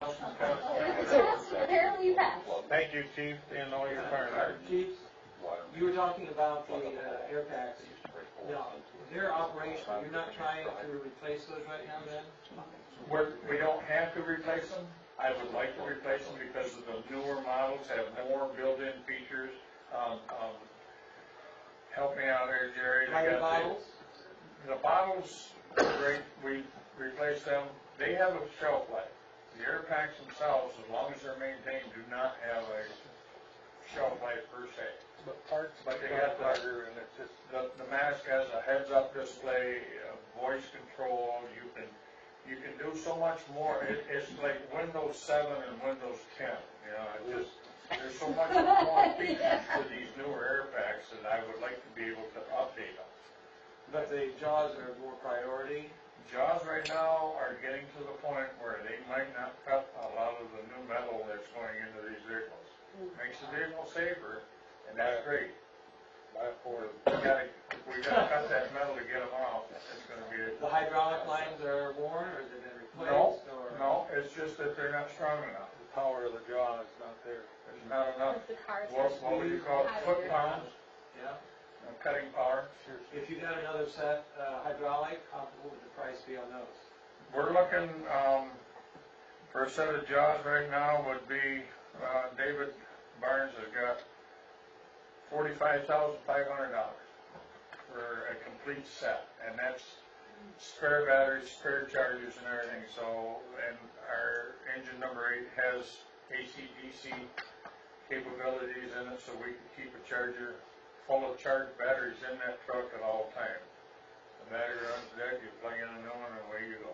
Apparently you passed. Thank you, Chief, and all your firemen. Chief, you were talking about the air packs. Now, their operation, you're not trying to replace those right now then? We don't have to replace them. I would like to replace them because of the newer models have more built-in features. Help me out here, Jerry. Higher bottles? The bottles, great, we replace them. They have a shelf life. The air packs themselves, as long as they're maintained, do not have a shelf life per se. But they got harder, and it's just the mask has a heads-up display, voice control. You can do so much more. It's like Windows 7 and Windows 10. You know, there's so much more features to these newer air packs that I would like to be able to update them. But the jaws are more priority. Jaws right now are getting to the point where they might not cut a lot of the new metal that's going into these vehicles. Makes the vehicle safer, and that's great. But we gotta cut that metal to get them off. It's going to be The hydraulic lines are worn, or they've been no, replaced? Or? no. It's just that they're not strong enough. The power of the jaw is not there. There's not enough. What would you call it? Foot pounds. Yeah. Cutting power. If you got another set hydraulic, what would the price be on those? We're looking for a set of jaws right now would be David Barnes has got $45,500 for a complete set, and that's spare batteries, spare chargers, and everything. So, and our engine number 8 has AC/DC capabilities in it, so we can keep a charger full of charged batteries in that truck at all times. The battery runs dead, you plug in a new one, and away you go.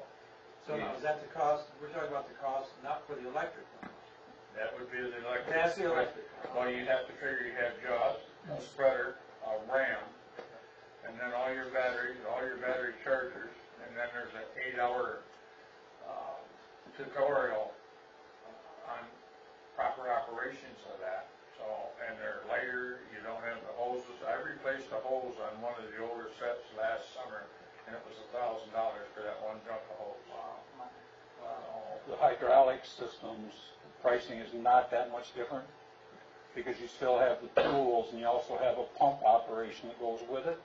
So now, is that the cost? We're talking about the cost, not for the electric one. That would be the electric. That's the electric. Well, you have to figure you have jaws, a spreader, a RAM, and then all your batteries, all your battery chargers, and then there's an 8-hour tutorial on proper operations of that. So, and they're lighter, you don't have the hoses. I replaced the hose on one of the older sets last summer, and it was $1,000 for that one junk of hose. Wow. The hydraulic systems pricing is not that much different because you still have the tools and you also have a pump operation that goes with it.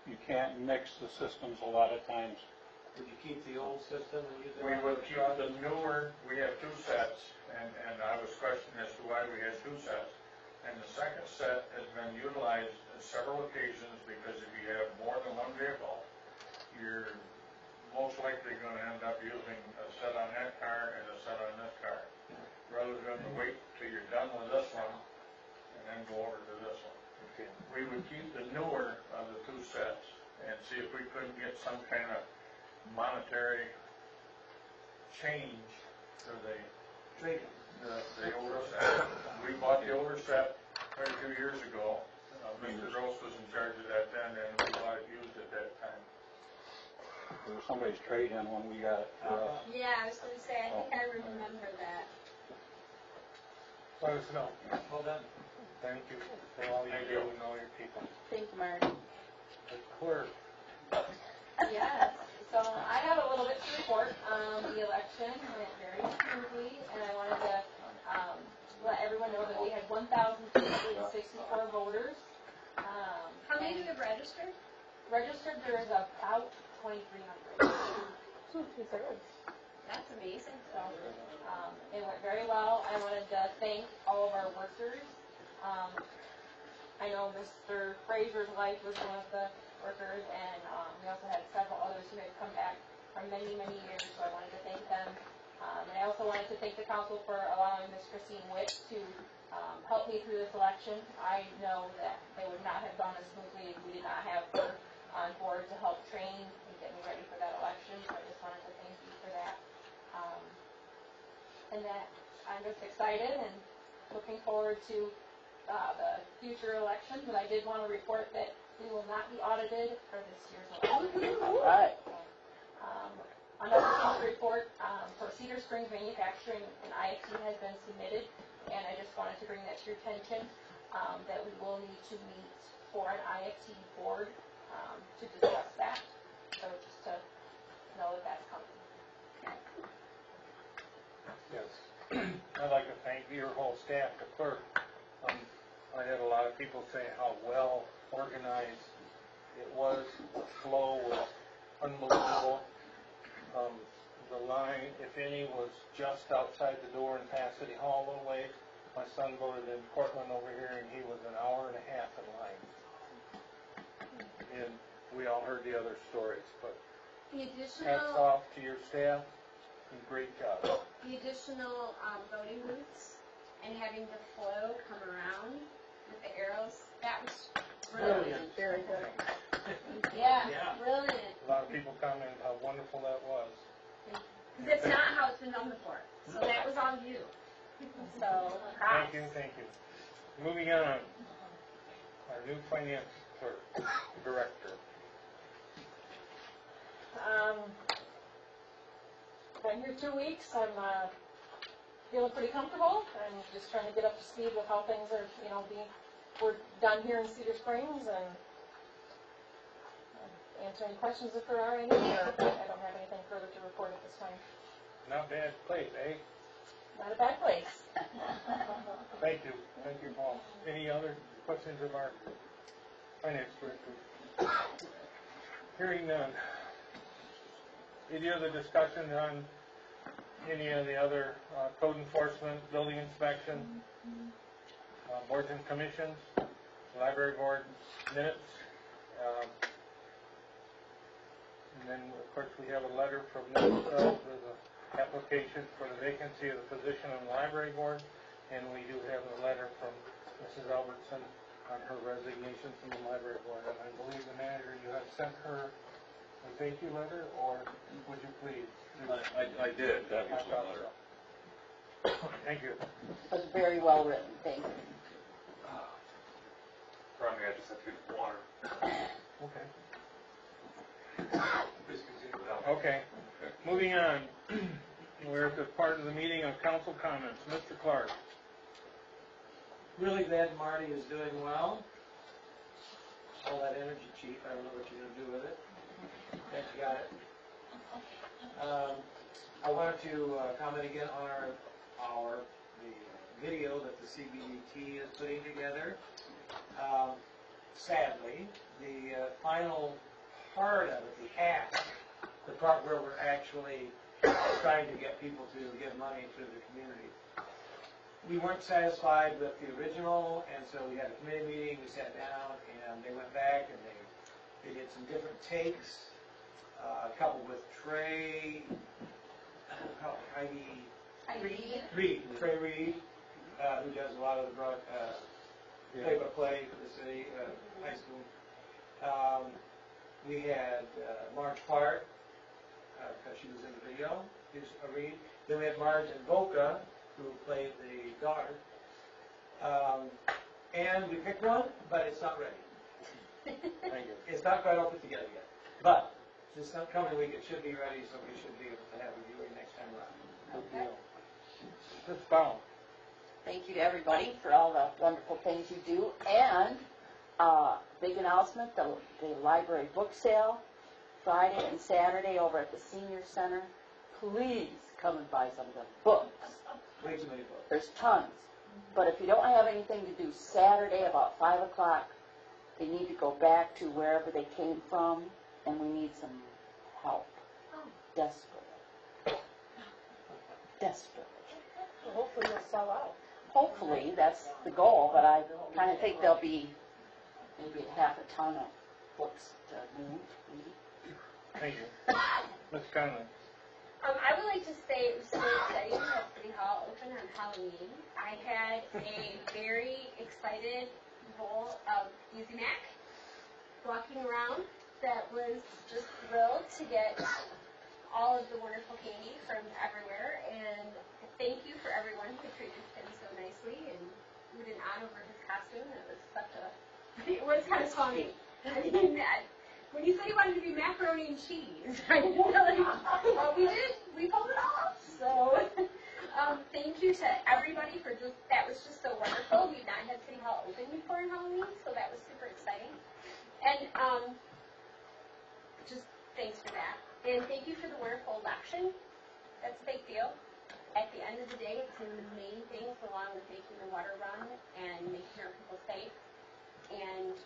You can't mix the systems a lot of times. Would you keep the old system and use it? We would keep the newer, we have 2 sets, and I was questioning as to why we had 2 sets. And the second set has been utilized on several occasions because if you have more than one vehicle, you're most likely going to end up using a set on that car and a set on this car, rather than to wait till you're done with this one and then go over to this one. Okay. We would keep the newer of the 2 sets and see if we couldn't get some kind of monetary change for the older set. We bought the older set quite a few years ago. Mr. Gross was in charge of that then, and we bought it used at that time. There was somebody's trade-in when we got it. Yeah, I was going to say, I think I remember that. Let us know. Well done. Thank you for all you do and all your people. Thank you, Mark. The clerk. Yes. So I have a little bit to report. The election went very smoothly, and I wanted to let everyone know that we had 1,264 voters. How many do you have registered? Registered, there is about 2,300. That's amazing. So it went very well. I wanted to thank all of our workers. I know Mr. Frazier's wife was one of the workers, and we also had several others who had come back from many, many years, so I wanted to thank them. And I also wanted to thank the council for allowing Ms. Christine Witt to help me through this election. I know that it would not have gone as smoothly if we did not have her on board to help train and get me ready for that election, so I just wanted to thank you for that. And that I'm just excited and looking forward to the future elections, but I did want to report that we will not be audited for this year's election. All right. Another thing to report, for Cedar Springs Manufacturing, an IFT has been submitted, and I just wanted to bring that to your attention, that we will need to meet for an IFT board to discuss that. So just to know that that's coming. Yes. your whole staff, the clerk. I had a lot of people say how well organized it was. The flow was unbelievable. The line, if any, was just outside the door and past City Hall a little ways. My son voted in Portland over here, and he was an hour and a half in line. And we all heard the other stories, but The hats additional, off to your staff, and great job. the additional voting booths and having the flow come around with the arrows, that was brilliant. Very good. Yeah, Yeah. brilliant. A lot of people commented how wonderful that was. Because it's not how it's been done before. So that was on you. So, props. Thank you. Moving on, our new finance clerk, director. Been here 2 weeks, I'm, feeling pretty comfortable, I'm just trying to get up to speed with how things are, we're done here in Cedar Springs, and answer any questions if there are any, or I don't have anything further to report at this time. Not bad place, eh? Not a bad place. Thank you, Paul. Any other questions of our finance director? Hearing none. Any other discussion on any of the other code enforcement, building inspection, boards and commissions, library board minutes? And then, of course, we have a letter from NISA with an application for the vacancy of the position on the library board, and we do have a letter from Mrs. Albertson on her resignation from the library board. And I believe the manager, you have sent her a thank you letter, or would you please? I did, that was the letter. Thank you. It was very well written, thank you. Probably I just have to get the water. Okay. Please continue without. Okay, moving on. We're at the part of the meeting of council comments. Mr. Clark. Really glad Marty is doing well. All that energy, chief, I don't know what you're gonna do with it. Think you got it. I wanted to comment again on the video that the CBDT is putting together. Sadly, the final part of it, the act, the part where we're actually trying to get people to give money to the community. We weren't satisfied with the original, and so we had a committee meeting, we sat down, and they went back and they did some different takes. A couple with Trey, Reed, Trey Reed, who does a lot of the play-by-play for the city, high school. We had Marge Clark, because she was in the video, who's a Reed. Then we had Marge and Boca, who played the daughter. And we picked one, but it's not ready. Thank you. It's not quite all put together yet. But this coming week, it should be ready, so we should be able to have a viewing next time around. Good deal. Ms. Baum. Thank you to everybody for all the wonderful things you do. And big announcement, the library book sale, Friday and Saturday over at the Senior Center. Please come and buy some of the books. Way too many books. There's tons. But if you don't have anything to do Saturday about 5 o'clock, they need to go back to wherever they came from, and we need some help. Desperately. Desperately. Well, hopefully you'll sell out. Hopefully, that's the goal, but I kind of think there'll be maybe half a ton of books to move, maybe. Thank you. Ms. Conley. I would like to say it was so exciting to have City Hall open on Halloween. I had a very excited bowl of Easy Mac walking around that was just thrilled to get all of the wonderful candy from everywhere. And thank you for everyone who treated him so nicely and who did not over his costume. It was kind of funny. I mean, when you said you wanted to be macaroni and cheese, I didn't really, well, we did. We pulled it off. So, thank you to everybody for that was just so wonderful. We've not had City Hall open before in Halloween, so that was super exciting. And, just thanks for that. And thank you for the wonderful election. That's a big deal. at the end of the day, it's the main things along with making the water run and making our people safe and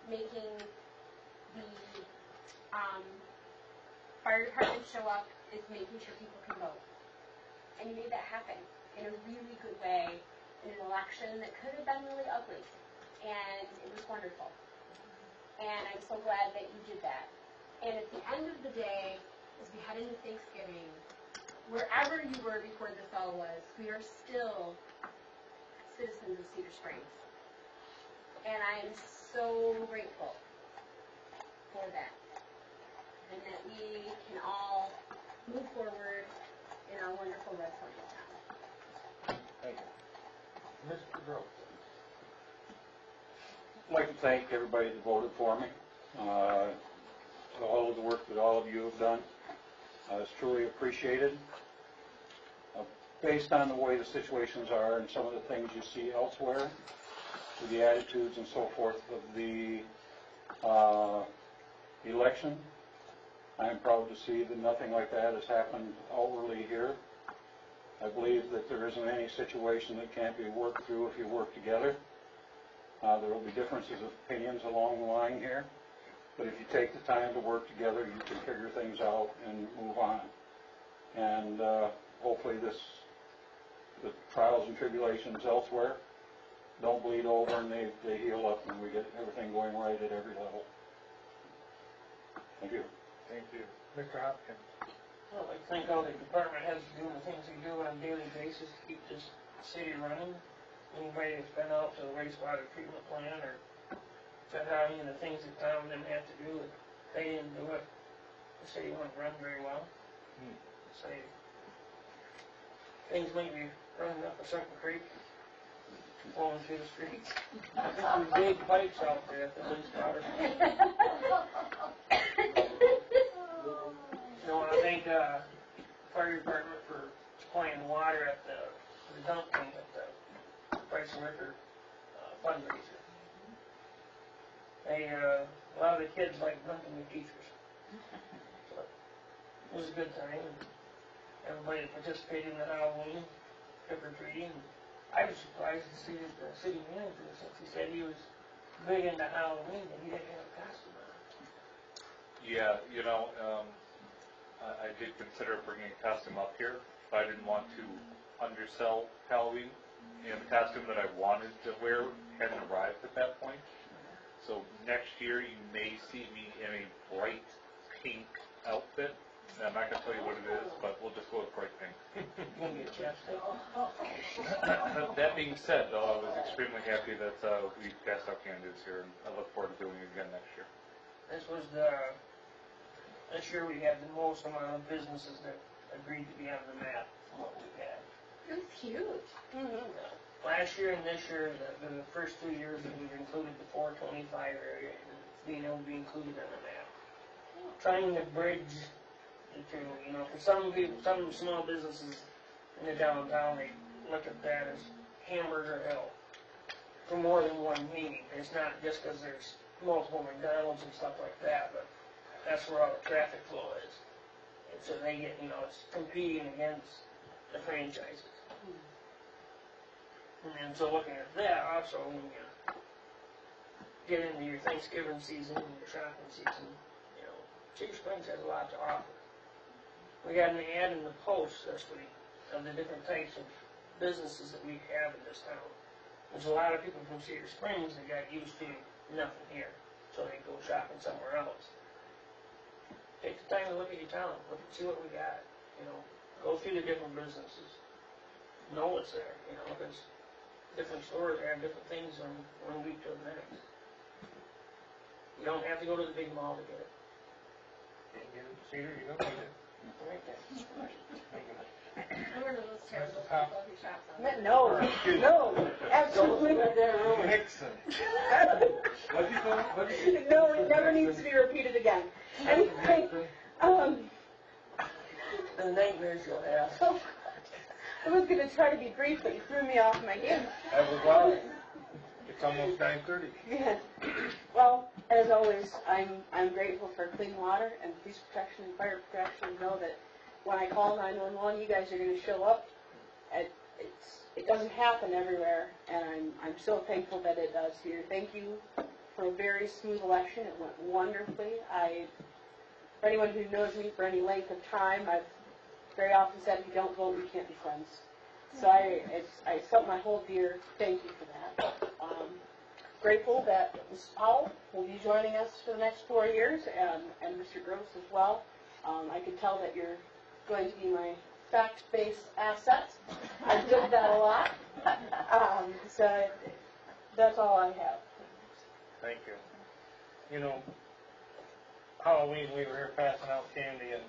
making the fire department show up is making sure people can vote. And you made that happen in a really good way in an election that could have been really ugly. And it was wonderful. And I'm so glad that you did that. And at the end of the day, as we head into Thanksgiving, wherever you were before this all was, we are still citizens of Cedar Springs. And I am so grateful for that. And that we can all move forward in our wonderful West Point town. Thank you. Mr. Gross. I'd like to thank everybody that voted for me. All of the work that all of you have done is truly appreciated. Based on the way the situations are and some of the things you see elsewhere, with the attitudes and so forth of the election, I am proud to see that nothing like that has happened outwardly here. I believe that there isn't any situation that can't be worked through if you work together. There will be differences of opinions along the line here, but if you take the time to work together, you can figure things out and move on. And hopefully the trials and tribulations elsewhere don't bleed over and they heal up and we get everything going right at every level. Thank you. Thank you. Mr. Hopkins. Well, I thank all the department heads for doing the things they do on a daily basis to keep this city running. Anybody that's been out to the wastewater treatment plant or said how any of the things that Tom didn't have to do, they didn't do it. The city wouldn't run very well. Say, things might be running up a certain creek, flowing through the streets. I think we dig pipes out there at the wastewater. You know, I thank fire department for supplying water at the dump thing at the Price and Ricker fundraiser. They, a lot of the kids like dunking the teachers. So it was a good time. Everybody participated in the Halloween trick-or-treating. I was surprised to see that the city manager, since he said he was big into Halloween, that he didn't have a costume on. Yeah, you know, I did consider bringing a costume up here, but I didn't want to undersell Halloween. And the costume that I wanted to wear hadn't arrived at that point. So next year you may see me in a bright pink outfit. I'm not going to tell you what it is, but we'll just go with bright pink. That being said, though, I was extremely happy that we passed out candidates here, and I look forward to doing it again next year. This year we had the most amount of businesses that agreed to be on the map from what we've had. It was huge. Last year and this year, the first 2 years, we've included the 425 area and being able to be included on the map. Trying to bridge into, you know, for some people, some small businesses in the downtown, they look at that as Hamburger Hill for more than one meaning. It's not just because there's multiple McDonald's and stuff like that, but that's where all the traffic flow is. And so they get, you know, it's competing against the franchises. And so looking at that also, when you get into your Thanksgiving season and your shopping season, you know, Cedar Springs has a lot to offer. We got an ad in the Post this week of the different types of businesses that we have in this town. There's a lot of people from Cedar Springs that got used to nothing here, so they go shopping somewhere else. Take the time to look at your town, see what we got, you know, go through the different businesses, know what's there, you know, because different stores have different things from one week to the next. You don't have to go to the big mall to get it. Can't get it, Cedar, you don't need it. Right there. I'm one of those terrible people who shops on. No, no, absolutely. Nixon. What'd you call it? No, it never needs to be repeated again. Anyway, The nightmares you'll have. so, I was gonna try to be brief, but you threw me off my game. That was loud. It's almost 9:30. Yeah. Well, as always, I'm grateful for clean water and police protection and fire protection. Know that when I call 911, you guys are gonna show up it doesn't happen everywhere, and I'm so thankful that it does here. Thank you for a very smooth election. It went wonderfully. For anyone who knows me for any length of time, I've very often said, if you don't vote, we can't be friends. So I felt my whole dear thank you for that. Grateful that Mrs. Powell will be joining us for the next 4 years, and Mr. Gross as well. I can tell that you're going to be my fact-based asset. I did that a lot. So that's all I have. Thank you. You know, Halloween, we were here passing out candy, and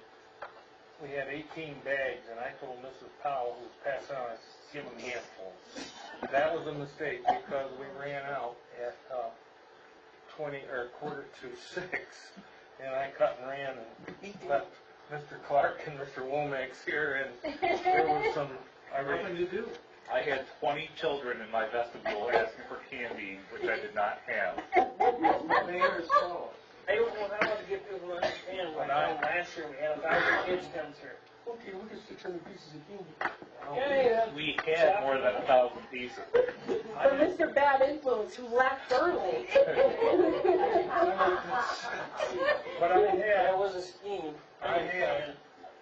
we had 18 bags, and I told Mrs. Powell, who was passing out, I said, give them handfuls. That was a mistake, because we ran out at 6:45, and I cut and ran and left Mr. Clark and Mr. Womack's here, and there was some, I had 20 children in my vestibule asking for candy, which I did not have. Mayor, so, I don't know how to get people to understand what last year we had 1,000 kids come through. Okay, we'll get 600 pieces of candy. We had more than 1,000 pieces. For Mr. Bad Influence, who left early. But I had, That was a scheme. I had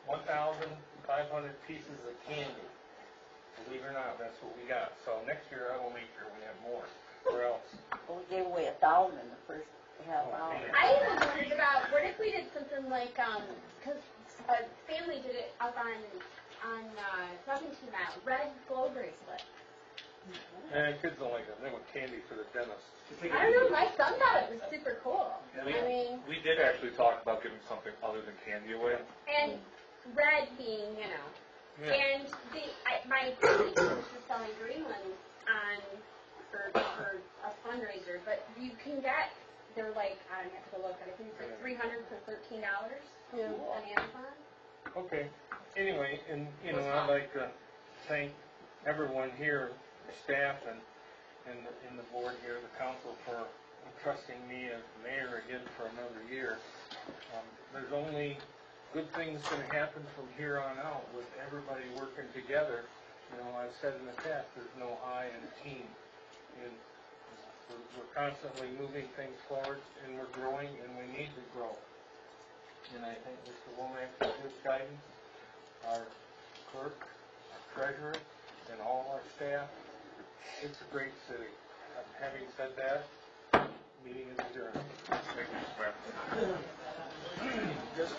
1,500 pieces of candy. Believe it or not, that's what we got. So next year I will make sure we have more. Or else. Well, we gave away 1,000 in the first half hour. I even wondered about, what if we did something like, because a family did it up on Buffington Mile, red glow bracelet. And kids don't like them. They want candy for the dentist. I don't know, my son thought it was super cool. We, I mean, we did actually talk about giving something other than candy away. and red being, you know. Yeah. And my family was just selling Greenland for a fundraiser, but you can get, they're like, I don't have to look, but I think it's like $300 for $13 on Amazon. Okay. Anyway, and you know, I'd like to thank everyone here, the staff and the board here, the council, for entrusting me as mayor again for another year. There's only good things going to happen from here on out with everybody working together. You know, I've said in the past, there's no I in a team. And we're constantly moving things forward, and we're growing, and we need to grow. And I think Mr. Womack, with his guidance, our clerk, our treasurer, and all our staff, it's a great city. Having said that, meeting is adjourned. Thank you, Mr. Mayor. Just